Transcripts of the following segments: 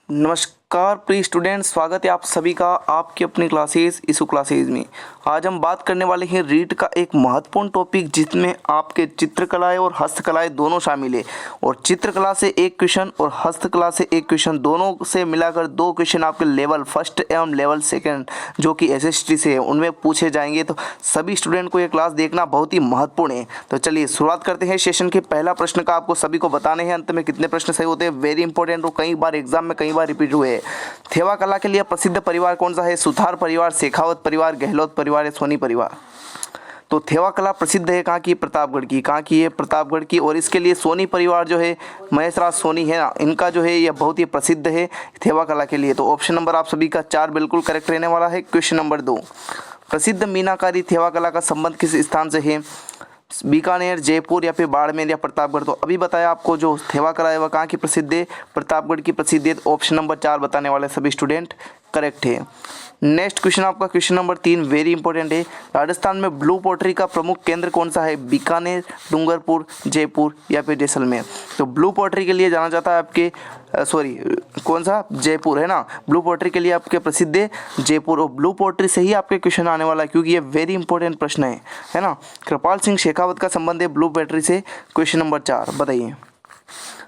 नमस्कार प्रिय स्टूडेंट, स्वागत है आप सभी का आपकी अपनी क्लासेस इशू क्लासेस में। आज हम बात करने वाले हैं रीट का एक महत्वपूर्ण टॉपिक जिसमें आपके चित्रकलाएं और हस्तकलाएं दोनों शामिल है। और चित्रकला से एक क्वेश्चन और हस्तकला से एक क्वेश्चन, दोनों से मिलाकर दो क्वेश्चन आपके लेवल फर्स्ट एवं लेवल सेकंड जो कि एसएसटी से है उनमें पूछे जाएंगे। तो सभी स्टूडेंट को ये क्लास देखना बहुत ही महत्वपूर्ण है। तो चलिए शुरुआत करते हैं सेशन के। पहला प्रश्न का आपको सभी को बताने हैं अंत में कितने प्रश्न सही होते हैं, वेरी इंपॉर्टेंट और कई बार एग्जाम में कई बार रिपीट हुए। थेवा कला के लिए प्रसिद्ध परिवार कौन सा है? सुथार परिवार, शेखावत परिवार, गहलोत परिवार या सोनी परिवार? तो थेवा कला प्रसिद्ध है कहाँ की? प्रतापगढ़ की। कहाँ की है? प्रतापगढ़ की। और इसके लिए सोनी परिवार जो है, महेश राज सोनी है ना, इनका जो है यह बहुत ही प्रसिद्ध है थेवा कला के लिए। तो ऑप्शन नंबर आप सभी का 4 बिल्कुल करेक्ट रहने वाला है। क्वेश्चन नंबर 2, प्रसिद्ध मीनाकारी थेवा कला का संबंध किस स्थान से है? बीकानेर, जयपुर या फिर बाड़मेर या प्रतापगढ़? तो अभी बताया आपको जो थेवा कला है वह कहाँ की प्रसिद्ध है? प्रतापगढ़ की प्रसिद्ध है। ऑप्शन नंबर 4 बताने वाले सभी स्टूडेंट करेक्ट है। नेक्स्ट क्वेश्चन आपका क्वेश्चन नंबर 3 वेरी इंपॉर्टेंट है। राजस्थान में ब्लू पोट्री का प्रमुख केंद्र कौन सा है? बीकानेर, डूंगरपुर, जयपुर या फिर जैसलमेर? तो ब्लू पोट्री के लिए जाना जाता है आपके कौन सा? जयपुर है ना। ब्लू पोट्री के लिए आपके प्रसिद्ध है जयपुर। और ब्लू पोट्री से ही आपके क्वेश्चन आने वाला है क्योंकि ये वेरी इंपॉर्टेंट प्रश्न है ना। कृपाल सिंह शेखावत का संबंध है ब्लू पोट्री से। क्वेश्चन नंबर 4 बताइए।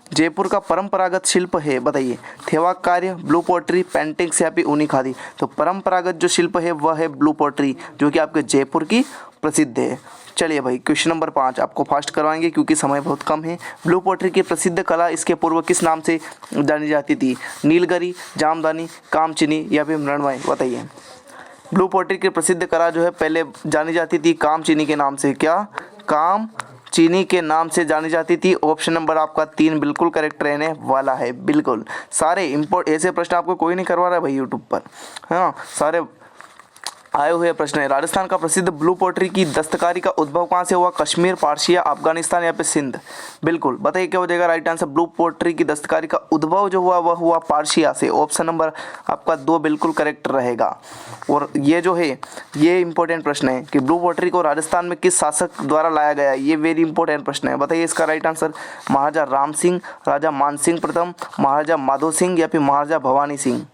जयपुर का परंपरागत शिल्प है, बताइए। थेवा कार्य, ब्लू पोट्री, पेंटिंग्स या फिर ऊनी खादी? तो परंपरागत जो शिल्प है वह है ब्लू पोट्री जो कि आपके जयपुर की प्रसिद्ध है। चलिए भाई क्वेश्चन नंबर 5 आपको फास्ट करवाएंगे क्योंकि समय बहुत कम है। ब्लू पोट्री की प्रसिद्ध कला इसके पूर्व किस नाम से जानी जाती थी? नीलगरी, जामदानी, कामचीनी या फिर मृण्मय? बताइए। ब्लू पोट्री की प्रसिद्ध कला जो है पहले जानी जाती थी कामचीनी के नाम से। क्या? काम चीनी के नाम से जानी जाती थी। ऑप्शन नंबर आपका 3 बिल्कुल करेक्ट रहने वाला है। बिल्कुल सारे ऐसे प्रश्न आपको कोई नहीं करवा रहा है भाई यूट्यूब पर, है ना, सारे आए हुए प्रश्न है। राजस्थान का प्रसिद्ध ब्लू पोट्री की दस्तकारी का उद्भव कहाँ से हुआ? कश्मीर, पारसिया, अफगानिस्तान या फिर सिंध? बिल्कुल बताइए क्या हो जाएगा राइट आंसर। ब्लू पोट्री की दस्तकारी का उद्भव जो हुआ वह हुआ पारसिया से। ऑप्शन नंबर आपका 2 बिल्कुल करेक्ट रहेगा। और ये जो है ये इंपॉर्टेंट प्रश्न है कि ब्लू पोट्री को राजस्थान में किस शासक द्वारा लाया गया? ये वेरी इंपॉर्टेंट प्रश्न है। बताइए इसका राइट आंसर। महाराजा राम सिंह, राजा मानसिंह प्रथम, महाराजा माधो सिंह या फिर महाराजा भवानी सिंह?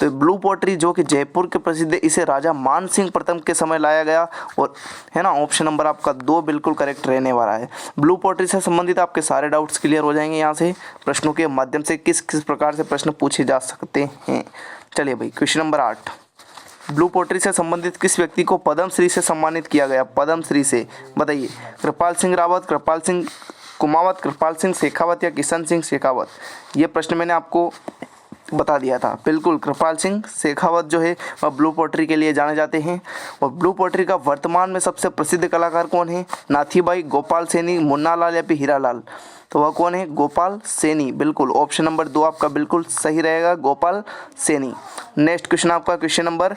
तो ब्लू पोट्री जो कि जयपुर के प्रसिद्ध है इसे राजा मान सिंह प्रथम के समय लाया गया। और है ना, ऑप्शन नंबर आपका 2 बिल्कुल करेक्ट रहने वाला है। ब्लू पोट्री से संबंधित आपके सारे डाउट्स क्लियर हो जाएंगे यहाँ से प्रश्नों के माध्यम से किस किस प्रकार से प्रश्न पूछे जा सकते हैं। चलिए भाई क्वेश्चन नंबर 8, ब्लू पोट्री से संबंधित किस व्यक्ति को पद्मश्री से सम्मानित किया गया? पद्मश्री से बताइए। कृपाल सिंह रावत, कृपाल सिंह कुमावत, कृपाल सिंह शेखावत या किशन सिंह शेखावत? ये प्रश्न मैंने आपको बता दिया था। बिल्कुल कृपाल सिंह शेखावत जो है वह ब्लू पोट्री के लिए जाने जाते हैं। और ब्लू पोट्री का वर्तमान में सबसे प्रसिद्ध कलाकार कौन है? नाथीबाई, गोपाल सैनी, मुन्नालाल या फिर हीरालाल? तो वह कौन है? गोपाल सैनी। बिल्कुल ऑप्शन नंबर 2 आपका बिल्कुल सही रहेगा, गोपाल सैनी। नेक्स्ट क्वेश्चन आपका क्वेश्चन नंबर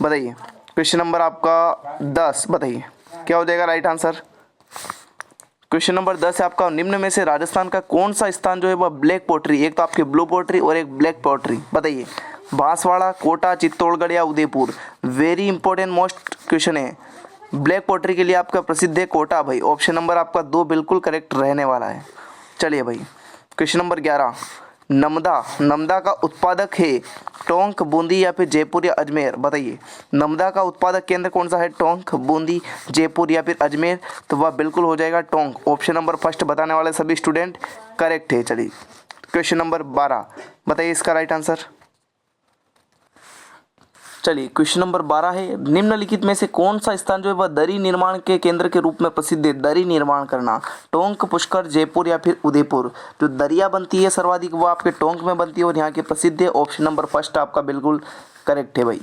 बताइए। क्वेश्चन नंबर आपका 10 बताइए क्या हो जाएगा राइट आंसर। क्वेश्चन नंबर 10 है आपका, निम्न में से राजस्थान का कौन सा स्थान जो है वह ब्लैक पोट्री, एक तो आपकी ब्लू पोट्री और एक ब्लैक पोट्री? बताइए। बांसवाड़ा, कोटा, चित्तौड़गढ़ या Udaipur? Very important most question है। ब्लैक पोट्री के लिए आपका प्रसिद्ध है कोटा भाई। ऑप्शन नंबर आपका 2 बिल्कुल करेक्ट रहने वाला है। चलिए भाई क्वेश्चन नंबर 11, नमदा का उत्पादक है टोंक, बूंदी या फिर जयपुर या अजमेर? बताइए। नमदा का उत्पादक केंद्र कौन सा है? टोंक, बूंदी, जयपुर या फिर अजमेर? तो वह बिल्कुल हो जाएगा टोंक। ऑप्शन नंबर फर्स्ट बताने वाले सभी स्टूडेंट करेक्ट है। चलिए क्वेश्चन नंबर 12 बताइए इसका राइट आंसर। चलिए क्वेश्चन नंबर 12 है, निम्नलिखित में से कौन सा स्थान जो है वह दरी निर्माण के केंद्र के रूप में प्रसिद्ध है? दरी निर्माण करना, टोंक, पुष्कर, जयपुर या फिर उदयपुर? जो दरिया बनती है सर्वाधिक वो आपके टोंक में बनती है और यहाँ की प्रसिद्ध है। ऑप्शन नंबर फर्स्ट आपका बिल्कुल करेक्ट है भाई।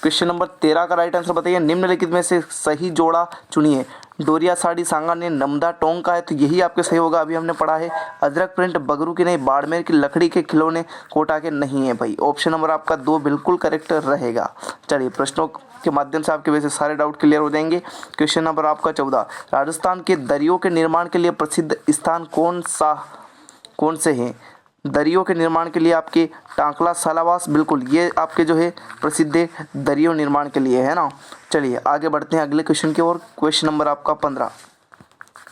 क्वेश्चन नंबर 13 का राइट आंसर बताइए। निम्नलिखित में से सही जोड़ा चुनिए। डोरिया साड़ी सांगा ने नमदा टोंक का है तो यही आपके सही होगा, अभी हमने पढ़ा है। अजरक प्रिंट बगरू की नहीं, बाड़मेर की लकड़ी के खिलौने कोटा के नहीं है भाई। ऑप्शन नंबर आपका 2 बिल्कुल करेक्ट रहेगा। चलिए प्रश्नों के माध्यम से आपके वैसे सारे डाउट क्लियर हो जाएंगे। क्वेश्चन नंबर आपका 14, राजस्थान के दरियों के निर्माण के लिए प्रसिद्ध स्थान कौन से हैं? दरियों के निर्माण के लिए आपके टांकला, सालावास, बिल्कुल ये आपके जो है प्रसिद्ध है दरियों निर्माण के लिए, है ना। चलिए आगे बढ़ते हैं अगले क्वेश्चन की ओर। क्वेश्चन नंबर आपका 15,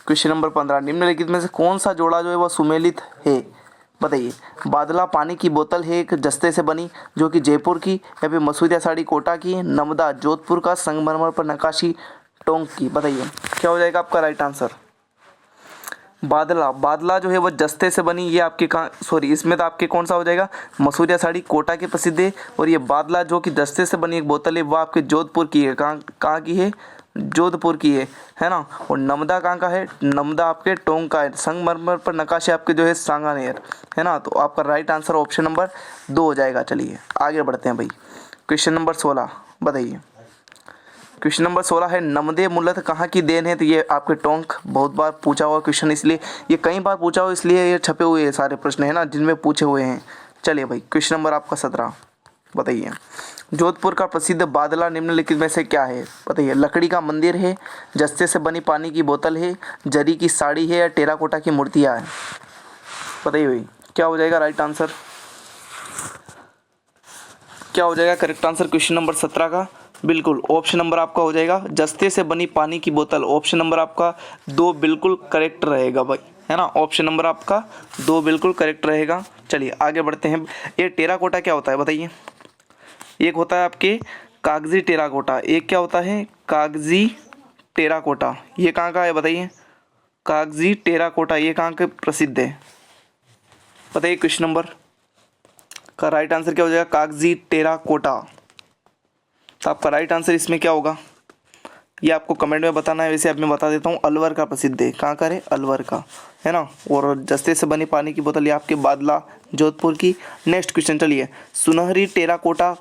क्वेश्चन नंबर 15, निम्नलिखित में से कौन सा जोड़ा जो है वह सुमेलित है? बताइए। बादला पानी की बोतल है एक जस्ते से बनी जो कि जयपुर की, या फिर मसूरिया साड़ी कोटा की, नमदा जोधपुर का, संगमरमर पर नक्काशी टोंक की। बताइए क्या हो जाएगा आपका राइट आंसर। बादला, बादला जो है वो जस्ते से बनी, ये आपके कहाँ, सॉरी इसमें तो आपके कौन सा हो जाएगा, मसूरिया साड़ी कोटा की प्रसिद्ध है। और ये बादला जो कि जस्ते से बनी एक बोतल है वो आपके जोधपुर की है। कहाँ की है, जोधपुर की है ना। और नमदा कहाँ का है, नमदा आपके टोंक का है। संगमरमर पर नक्काशी आपके जो है सांगानेर, है ना। तो आपका राइट आंसर ऑप्शन नंबर 2 हो जाएगा। चलिए आगे बढ़ते हैं भाई। क्वेश्चन नंबर 16 बताइए। क्वेश्चन नंबर 16 है नमदे मूलतः कहाँ की देन है। तो ये आपके टोंक, बहुत बार पूछा हुआ क्वेश्चन, इसलिए ये कई बार पूछा हुआ, इसलिए ये छपे हुए सारे प्रश्न है ना जिनमें पूछे हुए हैं। चलिए भाई क्वेश्चन नंबर आपका 17 बताइए। जोधपुर का प्रसिद्ध बादला निम्नलिखित में से क्या है। बताइए। लकड़ी का मंदिर है, जस्ते से बनी पानी की बोतल है, जरी की साड़ी है, या टेराकोटा की मूर्तियाँ हैं। बताइए भाई क्या हो जाएगा राइट आंसर, क्या हो जाएगा करेक्ट आंसर क्वेश्चन नंबर 17 का। बिल्कुल ऑप्शन नंबर आपका हो जाएगा जस्ते से बनी पानी की बोतल। ऑप्शन नंबर आपका 2 बिल्कुल करेक्ट रहेगा भाई, है ना। ऑप्शन नंबर आपका 2 बिल्कुल करेक्ट रहेगा। चलिए आगे बढ़ते हैं। ये टेराकोटा क्या होता है बताइए। एक होता है आपके कागजी टेराकोटा, एक क्या होता है कागजी टेराकोटा। ये कहाँ का है बताइए। कागजी टेराकोटा ये कहाँ के प्रसिद्ध है बताइए। क्वेश्चन नंबर का राइट आंसर क्या हो जाएगा, कागजी टेराकोटा। तो आपका राइट आंसर इसमें क्या होगा ये आपको कमेंट में बताना है। वैसे अब मैं बता देता हूँ, अलवर का प्रसिद्ध है। कहाँ का है, अलवर का, है ना। और जस्ते से बनी पानी की बोतल ये आपके बादला जोधपुर की। नेक्स्ट क्वेश्चन चलिए। सुनहरी टेराकोटा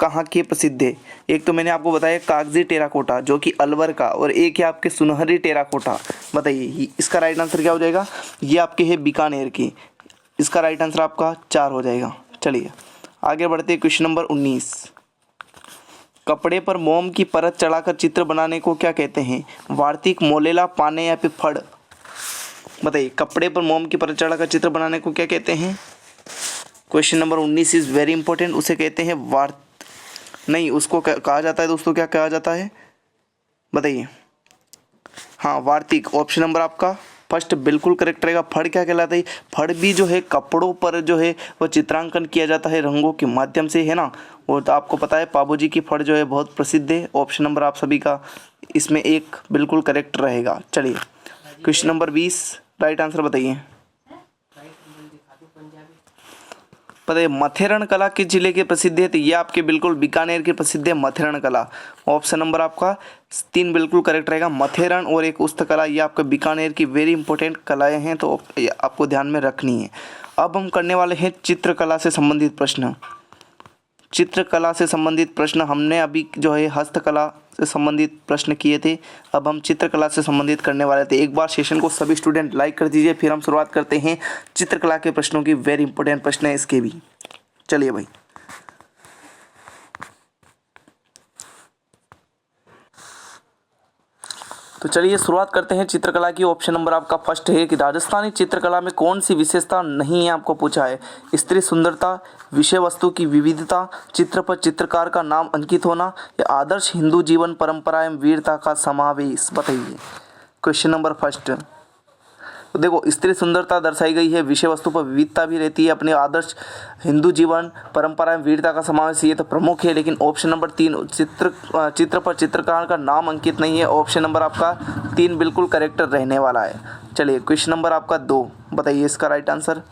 कहाँ के प्रसिद्ध है। एक तो मैंने आपको बताया कागजी टेराकोटा जो कि अलवर का, और एक है आपके सुनहरी टेराकोटा। बताइए इसका राइट आंसर क्या हो जाएगा। ये आपके है बीकानेर की। इसका राइट आंसर आपका 4 हो जाएगा। चलिए आगे बढ़ते हैं। Question number 19। कपड़े पर मोम की परत चढ़ाकर चित्र बनाने को क्या कहते हैं। वार्तिक, मोलेला, पाने, या फिर फड़। बताइए। कपड़े पर मोम की परत चढ़ाकर चित्र बनाने को क्या कहते हैं। Question number 19 is very important. उसे कहते हैं नहीं, उसको कहा जाता है दोस्तों, क्या कहा जाता है बताइए। हाँ वार्तिक। ऑप्शन नंबर आपका फर्स्ट बिल्कुल करेक्ट रहेगा। फड़ क्या कहलाता है, फड़ भी जो है कपड़ों पर जो है वो चित्रांकन किया जाता है रंगों के माध्यम से, है ना। और तो आपको पता है पाबूजी की फड़ जो है बहुत प्रसिद्ध है। ऑप्शन नंबर आप सभी का इसमें एक बिल्कुल करेक्ट रहेगा। चलिए क्वेश्चन नंबर 20 राइट आंसर बताइए। पता है मथेरण कला किस जिले के प्रसिद्ध है। तो ये आपके बिल्कुल बीकानेर के प्रसिद्ध है मथेरण कला। ऑप्शन नंबर आपका 3 बिल्कुल करेक्ट रहेगा। मथेरण और एक उस्तकला ये आपका बीकानेर की वेरी इंपॉर्टेंट कलाएं हैं, तो आपको ध्यान में रखनी है। अब हम करने वाले हैं चित्रकला से संबंधित प्रश्न। चित्रकला से संबंधित प्रश्न हमने अभी जो है हस्तकला से संबंधित प्रश्न किए थे, अब हम चित्रकला से संबंधित करने वाले थे। एक बार सेशन को सभी स्टूडेंट लाइक कर दीजिए, फिर हम शुरुआत करते हैं चित्रकला के प्रश्नों की। वेरी इंपॉर्टेंट प्रश्न है इसके भी। चलिए भाई तो चलिए शुरुआत करते हैं चित्रकला की। ऑप्शन नंबर आपका फर्स्ट है कि राजस्थानी चित्रकला में कौन सी विशेषता नहीं है, आपको पूछा है। स्त्री सुंदरता, विषय वस्तु की विविधता, चित्र पर चित्रकार का नाम अंकित होना, या आदर्श हिंदू जीवन परंपरा एवं वीरता का समावेश। बताइए क्वेश्चन नंबर फर्स्ट। तो देखो स्त्री सुंदरता दर्शाई गई है, विषय वस्तु पर विविधता भी रहती है, अपने आदर्श हिंदू जीवन परंपरा में वीरता का समावेश, ये तो प्रमुख है। लेकिन ऑप्शन नंबर 3 चित्र पर चित्रकार का नाम अंकित नहीं है। ऑप्शन नंबर आपका 3 बिल्कुल करेक्ट रहने वाला है। चलिए क्वेश्चन नंबर आपका 2 बताइए इसका राइट आंसर।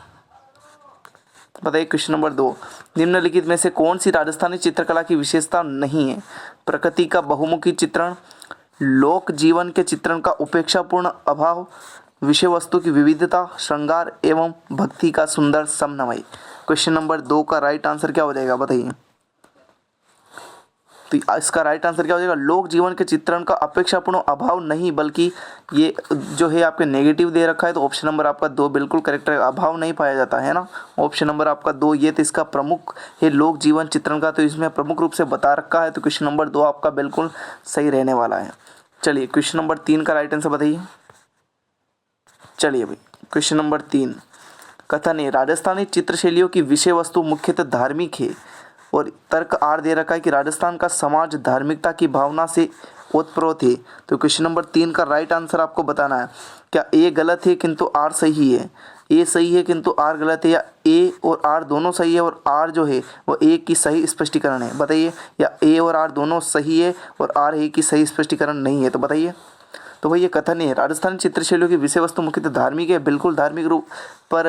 बताइए क्वेश्चन नंबर 2। निम्नलिखित में से कौन सी राजस्थानी चित्रकला की विशेषता नहीं है। प्रकृति का बहुमुखी चित्रण, लोक जीवन के चित्रण का उपेक्षापूर्ण अभाव, विषय वस्तु की विविधता, श्रृंगार एवं भक्ति का सुंदर समन्वय। क्वेश्चन नंबर 2 का राइट आंसर क्या हो जाएगा बताइए। तो इसका राइट आंसर क्या हो जाएगा, लोक जीवन के चित्रण का अपेक्षापूर्ण अभाव नहीं, बल्कि ये जो है आपके नेगेटिव दे रखा है। तो ऑप्शन नंबर आपका 2 बिल्कुल करेक्ट है। अभाव नहीं पाया जाता है ना। ऑप्शन नंबर आपका 2 ये तो इसका प्रमुख है लोक जीवन चित्रण का, तो इसमें प्रमुख रूप से बता रखा है। तो क्वेश्चन नंबर 2 आपका बिल्कुल सही रहने वाला है। चलिए क्वेश्चन नंबर 3 का राइट आंसर बताइए। चलिए भाई क्वेश्चन नंबर 3। कथन है राजस्थानी चित्रशैलियों की विषय वस्तु मुख्यतः धार्मिक है, और तर्क आर दे रखा है कि राजस्थान का समाज धार्मिकता की भावना से ओतप्रोत है। तो क्वेश्चन नंबर 3 का राइट आंसर आपको बताना है। क्या ए गलत है किंतु आर सही है, ए सही है किंतु आर गलत है, या ए और आर दोनों सही है और आर जो है वो ए की सही स्पष्टीकरण है, बताइए। या ए और आर दोनों सही है और आर ए की सही स्पष्टीकरण नहीं है, तो बताइए। तो भाई ये कथन है राजस्थानी चित्रशैलियों की विषय वस्तु मुख्यतः धार्मिक है, बिल्कुल धार्मिक रूप पर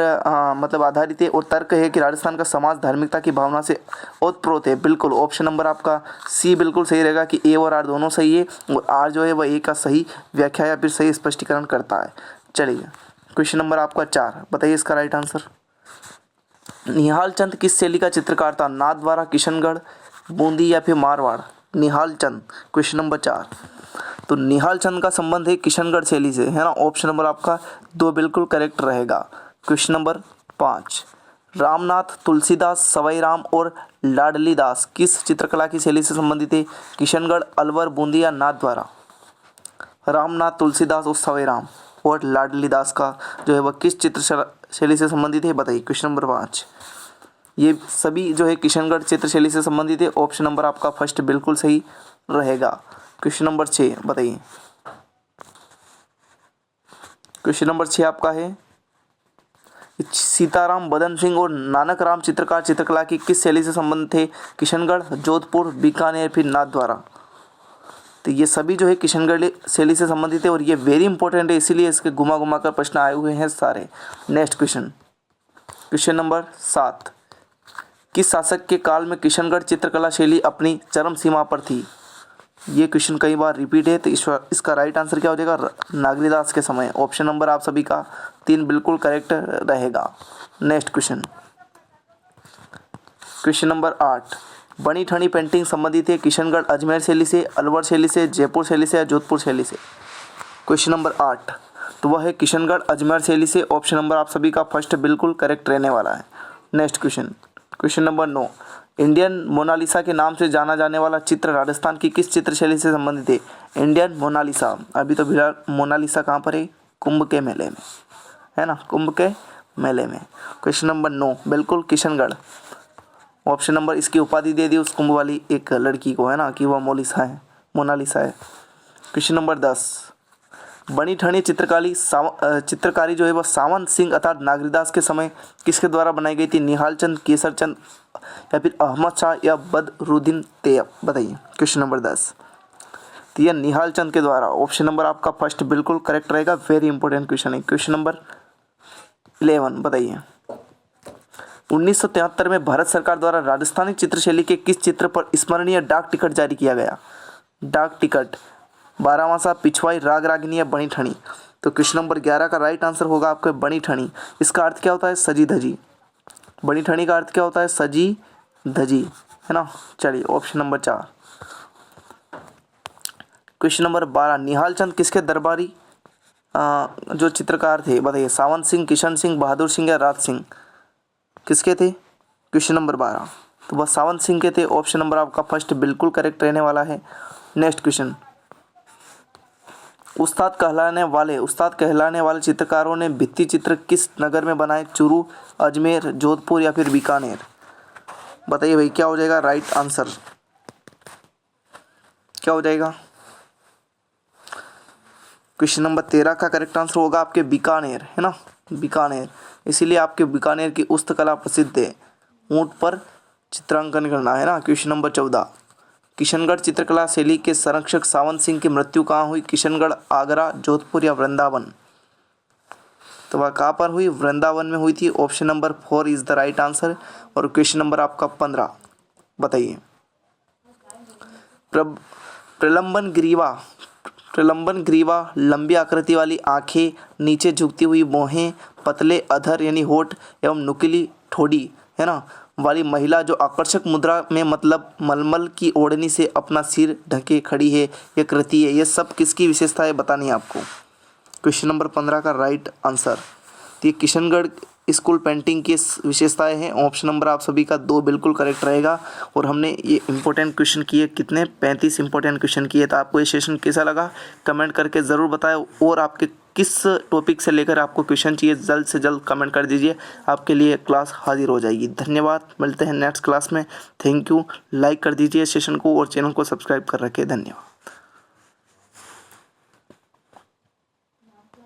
मतलब आधारित है। और तर्क है कि राजस्थान का समाज धार्मिकता की भावना से ओतप्रोत है, बिल्कुल। ऑप्शन नंबर आपका सी बिल्कुल सही रहेगा कि ए और आर दोनों सही है और आर जो है वह ए का सही व्याख्या या फिर सही स्पष्टीकरण करता है। चलिए क्वेश्चन नंबर आपका 4, बताइए इसका राइट आंसर। निहाल चंद किस शैली का चित्रकार था? नाथद्वारा, किशनगढ़, बूंदी या फिर मारवाड़? Nihal Chand, question number 4। तो निहाल चंद का संबंध है किशनगढ़ शैली से, है ना। ऑप्शन नंबर आपका 2 बिल्कुल करेक्ट रहेगा। क्वेश्चन नंबर 5, रामनाथ, तुलसीदास, सवाई राम और लाडली दास किस चित्रकला की शैली से संबंधित है? किशनगढ़, अलवर, बूंदी या नाथद्वारा? रामनाथ, तुलसीदास और सवाई राम और लाडली दास का जो है वह किस चित्र शैली से संबंधित है, बताइए। क्वेश्चन नंबर 5, ये सभी जो है किशनगढ़ चित्रशैली से संबंधित है। ऑप्शन नंबर आपका फर्स्ट बिल्कुल सही रहेगा। क्वेश्चन नंबर 6, बताइए। क्वेश्चन नंबर 6 आपका है सीताराम, बदन सिंह और नानक राम चित्रकार चित्रकला की किस शैली से संबंधित थे? किशनगढ़, जोधपुर, बीकानेर फिर नाथद्वारा? तो ये सभी जो है किशनगढ़ शैली से संबंधित है और ये वेरी इंपॉर्टेंट है, इसीलिए इसके घुमा घुमा कर प्रश्न आए हुए हैं सारे। नेक्स्ट क्वेश्चन, क्वेश्चन नंबर 7, किस शासक के काल में किशनगढ़ चित्रकला शैली अपनी चरम सीमा पर थी? ये क्वेश्चन कई बार रिपीट है, तो इसका राइट आंसर क्या हो जाएगा? नागरीदास के समय। ऑप्शन नंबर आप सभी का 3 बिल्कुल करेक्ट रहेगा। नेक्स्ट क्वेश्चन, क्वेश्चन नंबर 8, बनी ठनी पेंटिंग संबंधित है किशनगढ़ अजमेर शैली से, अलवर शैली से, जयपुर शैली से या जोधपुर शैली से? क्वेश्चन नंबर 8, तो वह है किशनगढ़ अजमेर शैली से। ऑप्शन नंबर आप सभी का फर्स्ट बिल्कुल करेक्ट रहने वाला है। Next question, question number 9, Indian Mona Lisa के नाम से जाना जाने वाला चित्र राजस्थान की किस चित्र शैली से संबंधित है? इंडियन मोनालिसा, अभी तो फिलहाल मोनालिसा कहाँ पर है? कुंभ के मेले में, है ना, कुंभ के मेले में। क्वेश्चन नंबर 9 बिल्कुल किशनगढ़। ऑप्शन नंबर इसकी उपाधि दे दी उस कुंभ वाली एक लड़की को, है ना, कि वह मोनालिसा है। क्वेश्चन नंबर 10, बनी ठनी चित्रकारी जो है वह सावंत सिंह अर्थात नागरीदास के समय किसके द्वारा बनाई गई थी? निहाल चंद, केसर चंद या फिर अहमद शाह या बदरुद्दीन तैयब? बताइए। क्वेश्चन नंबर 10, तो यह निहाल चंद के द्वारा। ऑप्शन नंबर आपका फर्स्ट बिल्कुल करेक्ट रहेगा, वेरी इंपॉर्टेंट क्वेश्चन है। क्वेश्चन नंबर 11, बताइए। 1973 में भारत सरकार द्वारा राजस्थानी चित्रशैली के किस चित्र पर स्मरणीय डाक टिकट जारी किया गया? डाक टिकट, बारामासा, पिछवाई, राग रागिनी या बनी ठनी? तो क्वेश्चन नंबर 11 का राइट आंसर होगा आपका बनी ठनी। इसका अर्थ क्या होता है? सजी धजी। बनी ठनी का अर्थ क्या होता है? सजी धजी, है ना। चलिए option number 4, question number 12, Nihal Chand किसके दरबारी जो चित्रकार थे, बताइए। सावंत सिंह, किशन सिंह, बहादुर सिंह या राज सिंह? किसके थे? क्वेश्चन नंबर 12, तो वह सावंत सिंह के थे। ऑप्शन नंबर आपका फर्स्ट बिल्कुल करेक्ट रहने वाला है। नेक्स्ट क्वेश्चन, उस्ताद कहलाने वाले चित्रकारों ने भित्ति चित्र किस नगर में बनाए? चूरू, अजमेर, जोधपुर या फिर बीकानेर? बताइए भाई क्या हो जाएगा राइट आंसर, क्या हो जाएगा? क्वेश्चन नंबर 13 का करेक्ट आंसर होगा आपके बीकानेर, है ना, बीकानेर। इसीलिए आपके बीकानेर की उस्तकला प्रसिद्ध है, ऊंट पर चित्रांकन करना, है ना। क्वेश्चन नंबर 14, किशनगढ़ चित्रकला शैली के संरक्षक सावंत सिंह की मृत्यु कहाँ हुई? किशनगढ़, आगरा, जोधपुर या वृंदावन? तो वह कहाँ पर हुई? वृंदावन में हुई थी। Option number 4 is the right answer. और क्वेश्चन नंबर आपका 15, बताइए। प्रलंबन ग्रीवा, लंबी आकृति वाली आंखें, नीचे झुकती हुई भौहें, पतले अधर यानी होठ एवं नुकीली ठोड़ी, है ना, वाली महिला जो आकर्षक मुद्रा में मतलब मलमल की ओढ़नी से अपना सिर ढके खड़ी है, यह कृति है। ये सब किसकी विशेषता है बतानी है आपको। क्वेश्चन नंबर 15 का राइट आंसर, तो ये किशनगढ़ स्कूल पेंटिंग की विशेषताएं हैं। ऑप्शन नंबर आप सभी का 2 बिल्कुल करेक्ट रहेगा। और हमने ये इंपॉर्टेंट क्वेश्चन किए, कितने 35 इंपॉर्टेंट क्वेश्चन किए। तो आपको ये सेशन कैसा लगा कमेंट करके ज़रूर बताएं, और आपके किस टॉपिक से लेकर आपको क्वेश्चन चाहिए जल्द से जल्द कमेंट कर दीजिए, आपके लिए क्लास हाजिर हो जाएगी। धन्यवाद, मिलते हैं नेक्स्ट क्लास में। थैंक यू, लाइक कर दीजिए सेशन को और चैनल को सब्सक्राइब कर रखें। धन्यवाद।